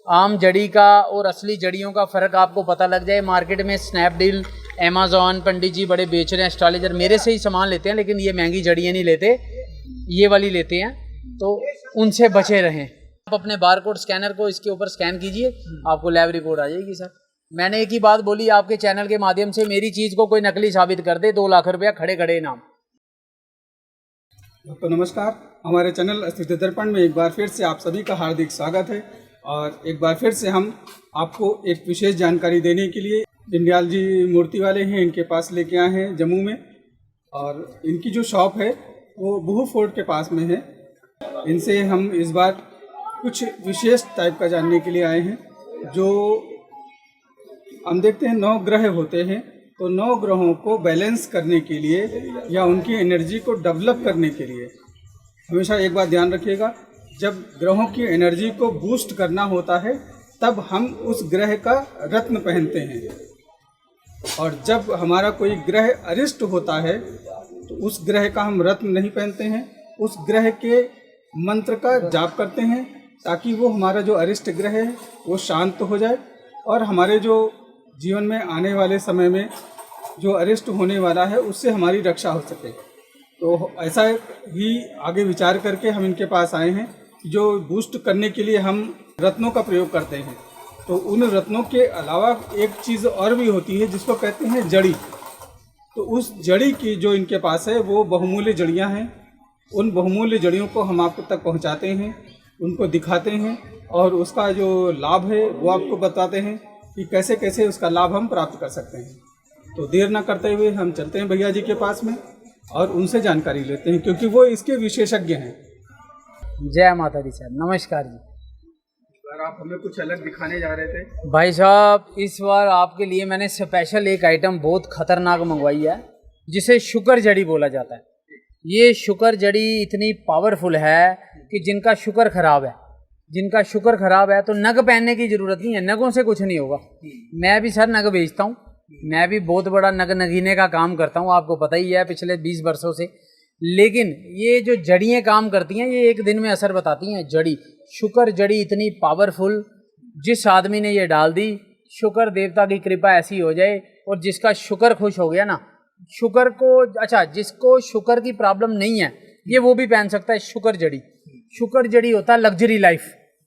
आम जड़ी का और असली जड़ियों का फ़र्क आपको पता लग जाए। मार्केट में स्नैपडील, अमेज़ॉन, पंडित जी बड़े बेच रहे हैं, एस्ट्रोलॉजर मेरे से ही सामान लेते हैं, लेकिन ये महंगी जड़ियाँ नहीं लेते, ये वाली लेते हैं, तो उनसे बचे रहें। आप अपने बारकोड स्कैनर को इसके ऊपर स्कैन कीजिए, आपको लैब रिपोर्ट आ जाएगी सर। मैंने एक ही बात बोली, आपके चैनल के माध्यम से मेरी चीज़ को कोई नकली साबित कर दे, 2 लाख रुपया खड़े खड़े इनाम। तो नमस्कार, हमारे चैनल अस्तित्व दर्पण में एक बार फिर से आप सभी का हार्दिक स्वागत है। और एक बार फिर से हम आपको एक विशेष जानकारी देने के लिए जंडियाल जी मूर्ति वाले हैं, इनके पास लेके आए हैं जम्मू में। और इनकी जो शॉप है वो बुहू फोर्ट के पास में है। इनसे हम इस बार कुछ विशेष टाइप का जानने के लिए आए हैं। जो हम देखते हैं 9 ग्रह होते हैं, तो 9 ग्रहों को बैलेंस करने के लिए या उनकी एनर्जी को डेवलप करने के लिए हमेशा एक बात ध्यान रखिएगा, जब ग्रहों की एनर्जी को बूस्ट करना होता है तब हम उस ग्रह का रत्न पहनते हैं। और जब हमारा कोई ग्रह अरिष्ट होता है तो उस ग्रह का हम रत्न नहीं पहनते हैं, उस ग्रह के मंत्र का जाप करते हैं ताकि वो हमारा जो अरिष्ट ग्रह है वो शांत हो जाए और हमारे जो जीवन में आने वाले समय में जो अरिष्ट होने वाला है उससे हमारी रक्षा हो सके। तो ऐसा ही आगे विचार करके हम इनके पास आए हैं। जो बूस्ट करने के लिए हम रत्नों का प्रयोग करते हैं, तो उन रत्नों के अलावा एक चीज़ और भी होती है जिसको कहते हैं जड़ी। तो उस जड़ी की जो इनके पास है वो बहुमूल्य जड़ियां हैं। उन बहुमूल्य जड़ियों को हम आपको तक पहुंचाते हैं, उनको दिखाते हैं और उसका जो लाभ है वो आपको बताते हैं कि कैसे कैसे उसका लाभ हम प्राप्त कर सकते हैं। तो देर ना करते हुए हम चलते हैं भैया जी के पास में और उनसे जानकारी लेते हैं, क्योंकि वो इसके विशेषज्ञ हैं। जय माता दी सर, नमस्कार जी। सर, आप हमें कुछ अलग दिखाने जा रहे थे। भाई साहब, इस बार आपके लिए मैंने स्पेशल एक आइटम बहुत खतरनाक मंगवाई है, जिसे शुकर जड़ी बोला जाता है। ये शुकर जड़ी इतनी पावरफुल है कि जिनका शुकर खराब है तो नग पहनने की जरूरत नहीं है, नगों से कुछ नहीं होगा। मैं भी सर नग बेचता हूँ, मैं भी बहुत बड़ा नग नगीने का काम करता हूँ, आपको पता ही है पिछले 20 वर्षों से। लेकिन ये जो जड़ियाँ काम करती हैं ये एक दिन में असर बताती हैं। जड़ी, शुकर जड़ी इतनी पावरफुल, जिस आदमी ने ये डाल दी, शुकर देवता की कृपा ऐसी हो जाए और जिसका शुकर खुश हो गया ना, शुकर को, अच्छा जिसको शुकर की प्रॉब्लम नहीं है ये वो भी पहन सकता है शुकर जड़ी। शुकर जड़ी होता है लग्जरी लाइफ,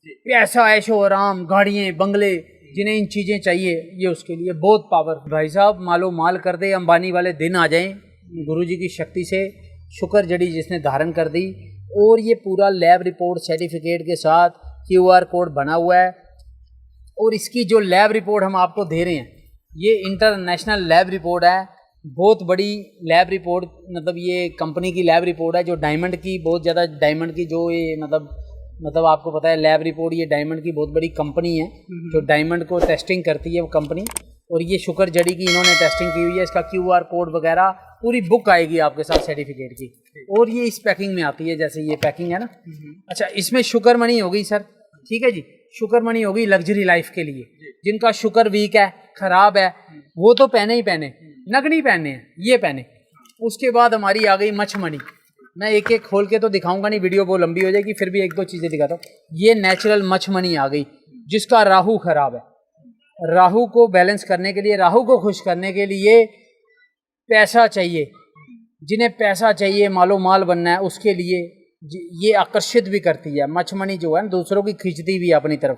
पैसा, ऐशो आराम, गाड़ियाँ, बंगले, जिन्हें इन चीज़ें चाहिए ये उसके लिए बहुत पावर। भाई साहब, मालो माल कर दे, अंबानी वाले दिन आ जाएं गुरुजी की शक्ति से। शुकर जड़ी जिसने धारण कर दी, और ये पूरा लैब रिपोर्ट सर्टिफिकेट के साथ QR कोड बना हुआ है। और इसकी जो लैब रिपोर्ट हम आपको दे रहे हैं ये इंटरनेशनल लैब रिपोर्ट है, बहुत बड़ी लैब रिपोर्ट, मतलब ये कंपनी की लैब रिपोर्ट है जो डायमंड की, बहुत ज़्यादा डायमंड की जो ये मतलब आपको पता है लैब रिपोर्ट, ये डायमंड की बहुत बड़ी कंपनी है जो डायमंड को टेस्टिंग करती है वो कंपनी। और ये शुकर जड़ी की इन्होंने टेस्टिंग की हुई है। इसका QR कोड वगैरह पूरी बुक आएगी आपके साथ सर्टिफिकेट की, और ये इस पैकिंग में आती है, जैसे ये पैकिंग है ना। अच्छा, इसमें शुकर मनी होगी सर, ठीक है जी, शुकर मनी होगी लग्जरी लाइफ के लिए। जिनका शुकर वीक है, खराब है, वो तो पहने ही पहने, नग नहीं पहने हैं, ये पहने। उसके बाद हमारी आ गई मछ मनी। मैं एक एक खोल के तो दिखाऊंगा नहीं, वीडियो बहुत लंबी हो जाएगी, फिर भी 1-2 चीज़ें दिखाता हूँ। ये नेचुरल मछ मनी आ गई, जिसका राहु खराब है। राहु को बैलेंस करने के लिए, राहु को खुश करने के लिए पैसा चाहिए, जिन्हें पैसा चाहिए, मालो माल बनना है, उसके लिए ये आकर्षित भी करती है। मछमणी जो है दूसरों की खींचती भी अपनी तरफ,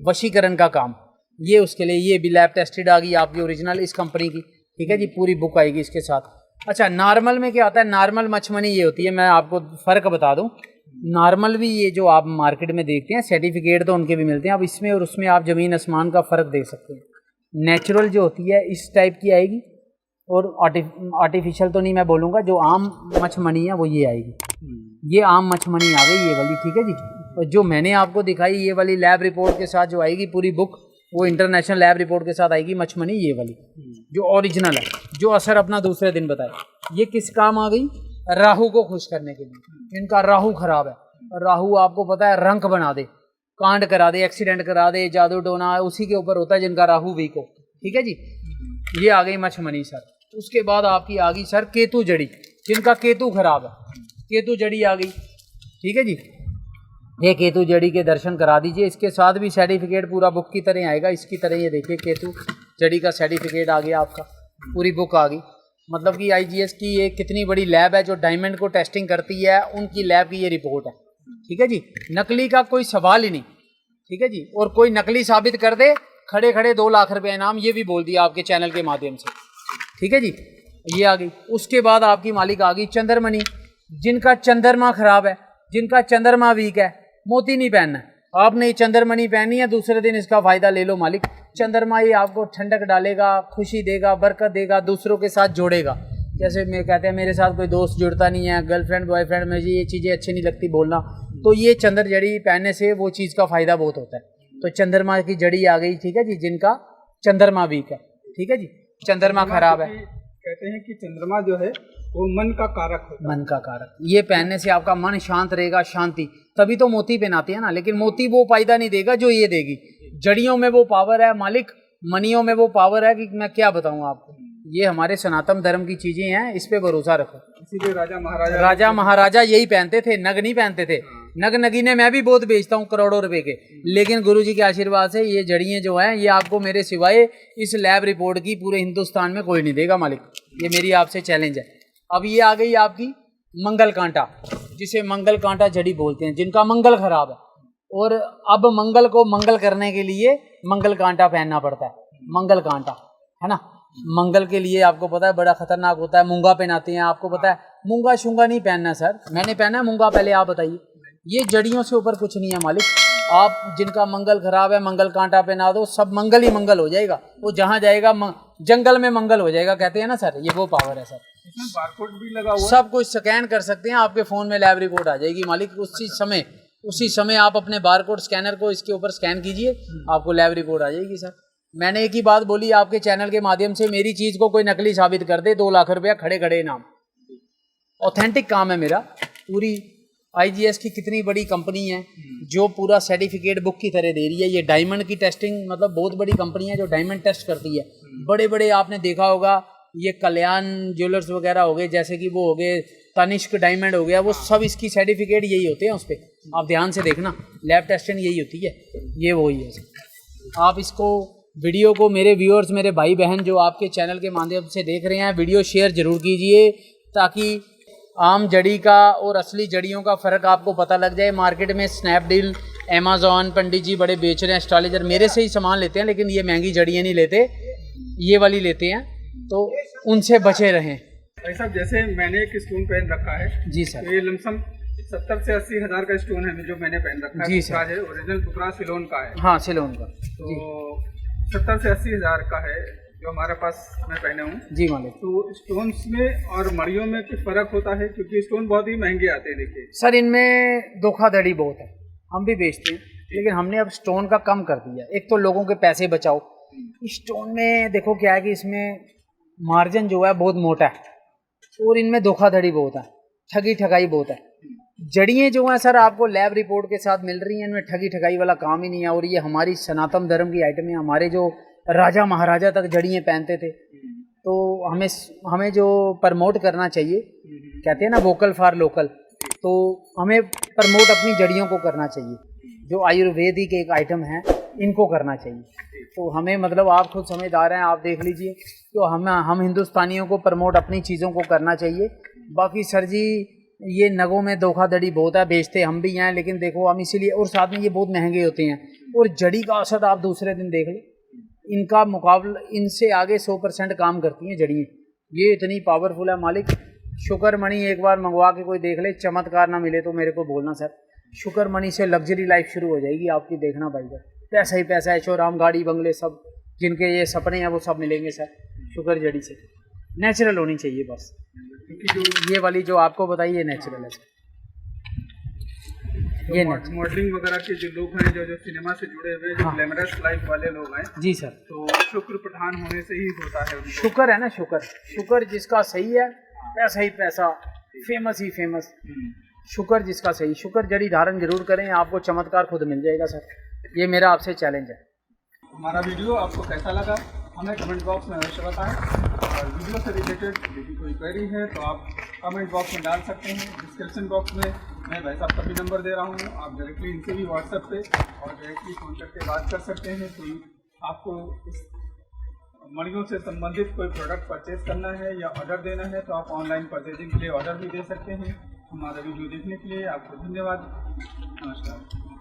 वशीकरण का काम, ये उसके लिए। ये भी लैब टेस्टेड आ गई आपकी, ओरिजिनल इस कंपनी की, ठीक है जी, पूरी बुक आएगी इसके साथ। अच्छा, नॉर्मल में क्या आता है, नॉर्मल मछमणी ये होती है, मैं आपको फ़र्क बता दूं। नॉर्मल भी ये जो आप मार्केट में देखते हैं, सर्टिफिकेट तो उनके भी मिलते हैं, अब इसमें और उसमें आप ज़मीन आसमान का फ़र्क देख सकते हैं। नेचुरल जो होती है इस टाइप की आएगी, और आर्टिफिशियल तो नहीं मैं बोलूँगा, जो आम मछमणी है वो ये आएगी। ये आम मछमणी आ गई ये वाली, ठीक है जी। और जो मैंने आपको दिखाई ये वाली लैब रिपोर्ट के साथ जो आएगी पूरी बुक, वो इंटरनेशनल लैब रिपोर्ट के साथ आएगी मछमणी, ये वाली जो ओरिजिनल है, जो असर अपना दूसरे दिन बताए। ये किस काम आ गई, राहु को खुश करने के लिए। इनका राहु खराब है, राहु आपको पता है रंक बना दे, कांड करा दे, एक्सीडेंट करा दे, जादू टोना उसी के ऊपर होता है जिनका राहु वीक हो, ठीक है जी। ये आ गई मछमणी सर। उसके बाद आपकी आ गई सर केतु जड़ी, जिनका केतु खराब है, केतु जड़ी आ गई, ठीक है जी। ये केतु जड़ी के दर्शन करा दीजिए। इसके साथ भी सर्टिफिकेट पूरा बुक की तरह आएगा। इसकी तरह ये देखिए केतु जड़ी का सर्टिफिकेट आ गया आपका, पूरी बुक आ गई। मतलब कि IGS की ये कितनी बड़ी लैब है जो डायमंड को टेस्टिंग करती है, उनकी लैब की ये रिपोर्ट है। ठीक है जी, नकली का कोई सवाल ही नहीं। ठीक है जी, और कोई नकली साबित कर दे, खड़े खड़े 2 लाख रुपए इनाम, ये भी बोल दिया आपके चैनल के माध्यम से। ठीक है जी, ये आ गई। उसके बाद आपकी मालिक आ गई चंद्रमणि। जिनका चंद्रमा खराब है, जिनका चंद्रमा वीक है, मोती नहीं पहनना है। आपने ये चंद्रमणि पहनी है, दूसरे दिन इसका फायदा ले लो मालिक। चंद्रमा ये आपको ठंडक डालेगा, खुशी देगा, बरकत देगा, दूसरों के साथ जोड़ेगा। जैसे मैं कहते हैं मेरे साथ कोई दोस्त जुड़ता नहीं है, गर्लफ्रेंड बॉयफ्रेंड में जी ये चीज़ें अच्छी नहीं लगती बोलना, तो ये चंद्र जड़ी पहनने से वो चीज़ का फायदा बहुत होता है। तो चंद्रमा की जड़ी आ गई। ठीक है जी, जिनका चंद्रमा वीक है। ठीक है जी, चंद्रमा खराब है। कहते हैं कि चंद्रमा जो है वो मन का कारक होता है। मन का कारक, ये पहनने से आपका मन शांत रहेगा, शांति। तभी तो मोती पहनाते हैं ना, लेकिन मोती वो फायदा नहीं देगा जो ये देगी। जड़ियों में वो पावर है मालिक, मनियों में वो पावर है कि मैं क्या बताऊं आपको। ये हमारे सनातन धर्म की चीजें हैं, इस पे भरोसा रखो। इसीलिए राजा महाराजा यही पहनते थे, नग नहीं पहनते थे। नग नगीने मैं भी बहुत बेचता हूँ करोड़ों रुपए के, लेकिन गुरुजी के आशीर्वाद से ये जड़ियाँ जो हैं ये आपको मेरे सिवाय इस लैब रिपोर्ट की पूरे हिंदुस्तान में कोई नहीं देगा मालिक। ये मेरी आपसे चैलेंज है। अब ये आ गई आपकी मंगल कांटा, जिसे मंगल कांटा जड़ी बोलते हैं, जिनका मंगल खराब है। और अब मंगल को मंगल करने के लिए मंगल कांटा पहनना पड़ता है। मंगल कांटा है ना, मंगल के लिए आपको पता है बड़ा खतरनाक होता है। मूंगा पहनाते हैं, आपको पता है। मूंगा शूंगा नहीं पहनना सर, मैंने पहना है मूंगा, पहले आप बताइए। ये जड़ियों से ऊपर कुछ नहीं है मालिक। आप जिनका मंगल खराब है मंगल कांटा पहना दो, सब मंगल ही मंगल हो जाएगा। वो जहाँ जाएगा जंगल में मंगल हो जाएगा, कहते हैं ना सर, ये वो पावर है सर। इसमें बारकोड भी लगा हुआ है। सब कुछ स्कैन कर सकते हैं, आपके फ़ोन में लैब रिपोर्ट आ जाएगी मालिक। उसी समय आप अपने बारकोड स्कैनर को इसके ऊपर स्कैन कीजिए, आपको लैब रिपोर्ट आ जाएगी सर। मैंने एक ही बात बोली आपके चैनल के माध्यम से, मेरी चीज़ को कोई नकली साबित कर दे, 2 लाख रुपया खड़े खड़े इनाम। ऑथेंटिक काम है मेरा। पूरी IGS की कितनी बड़ी कंपनी है जो पूरा सर्टिफिकेट बुक की तरह दे रही है। ये डायमंड की टेस्टिंग, मतलब बहुत बड़ी कंपनी है जो डायमंड टेस्ट करती है। बड़े बड़े आपने देखा होगा, ये कल्याण ज्वेलर्स वगैरह हो गए, जैसे कि वो हो गए तनिष्क डायमंड हो गया, वो सब इसकी सर्टिफिकेट यही होते हैं। उस पर आप ध्यान से देखना, लैब टेस्टिंग यही होती है। ये वही है। आप इसको वीडियो को, मेरे व्यूअर्स, मेरे भाई बहन जो आपके चैनल के माध्यम से देख रहे हैं, वीडियो शेयर जरूर कीजिए, ताकि आम जड़ी का और असली जड़ियों का फ़र्क आपको पता लग जाए। मार्केट में स्नैपडील, अमेज़ॉन, पंडित जी बड़े बेच रहे हैं, एस्ट्रोलॉजर मेरे से ही सामान लेते हैं, लेकिन ये महंगी जड़ियाँ नहीं लेते, ये वाली लेते हैं, तो उनसे बचे रहें। भाई साहब, जैसे मैंने एक स्टोन पहन रखा है जी सर, तो ये लमसम 70 से 80 हज़ार का स्टोन है जो मैंने पहन रखा है। जी सर, है ओरिजिनल टुकड़ा सिलोन का है। हाँ सिलोन का। तो 70 से 80 हज़ार का है जो हमारे पास मैं पहने हूँ। जी मालिक। तो स्टोन्स में और मड़ियों में कुछ फ़र्क होता है, क्योंकि स्टोन बहुत ही महंगे आते हैं। देखिए सर, इनमें धोखाधड़ी बहुत है, हम भी बेचते हैं, लेकिन हमने अब स्टोन का कम कर दिया। एक तो लोगों के पैसे बचाओ। स्टोन में देखो क्या है कि इसमें मार्जिन जो है बहुत मोटा है, और इनमें धोखाधड़ी बहुत है, ठगी ठगाई बहुत है। जड़ियाँ जो हैं सर आपको लैब रिपोर्ट के साथ मिल रही हैं, इनमें ठगी ठगाई वाला काम ही नहीं है। और ये हमारी सनातन धर्म की आइटम है। हमारे जो राजा महाराजा तक जड़ियाँ पहनते थे, तो हमें जो प्रमोट करना चाहिए, कहते हैं ना वोकल फॉर लोकल, तो हमें प्रमोट अपनी जड़ियों को करना चाहिए। जो आयुर्वेदिक एक आइटम है, इनको करना चाहिए। तो हमें, मतलब आप खुद समझदार हैं, आप देख लीजिए, तो हम हिंदुस्तानियों को प्रमोट अपनी चीज़ों को करना चाहिए। बाकी सर जी, ये नगों में धोखाधड़ी बहुत है, बेचते हम भी हैं, लेकिन देखो हम इसीलिए, और साथ में ये बहुत महंगे होते हैं। और जड़ी का असर आप दूसरे दिन देख लो, इनका मुकाबला, इनसे आगे 100% काम करती हैं जड़ियाँ। ये इतनी पावरफुल है मालिक। शुक्र मणि एक बार मंगवा के कोई देख ले, चमत्कार ना मिले तो मेरे को बोलना सर। शुक्र मणि से लग्जरी लाइफ शुरू हो जाएगी आपकी, देखना भाई सर। पैसा ही पैसा, ऐशोआराम, गाड़ी बंगले, सब जिनके ये सपने हैं वो सब मिलेंगे सर शुक्र जड़ी से। नेचुरल होनी चाहिए बस, क्योंकि जो ये वाली जो आपको बताइए ये नेचुरल है सर। ये मॉडलिंग वगैरह के जो लोग हैं, जो सिनेमा से जुड़े हुए, जो ग्लैमरस लाइफ वाले लोग हैं, जी सर, तो शुक्र प्रधान होने से ही होता है। शुक्र है ना, शुक्र जिसका सही है, पैसा ही पैसा, फेमस ही फेमस। शुक्र जिसका सही, शुक्र जड़ी धारण जरूर करें, आपको चमत्कार खुद मिल जाएगा सर। ये मेरा आपसे चैलेंज है। हमारा वीडियो आपको कैसा लगा हमें कमेंट बॉक्स में अवश्य बताएं, और वीडियो से रिलेटेड यदि कोई क्वेरी है तो आप कमेंट बॉक्स में डाल सकते हैं। डिस्क्रिप्शन बॉक्स में मैं भाई साहब का भी नंबर दे रहा हूँ, आप डायरेक्टली इनसे भी व्हाट्सएप पे और डायरेक्टली फ़ोन करके बात कर सकते हैं। कोई आपको इस मणियों से संबंधित कोई प्रोडक्ट परचेज करना है या ऑर्डर देना है तो आप ऑनलाइन परचेजिंग के लिए ऑर्डर भी दे सकते हैं। हमारा वीडियो देखने के लिए आपको धन्यवाद। नमस्कार।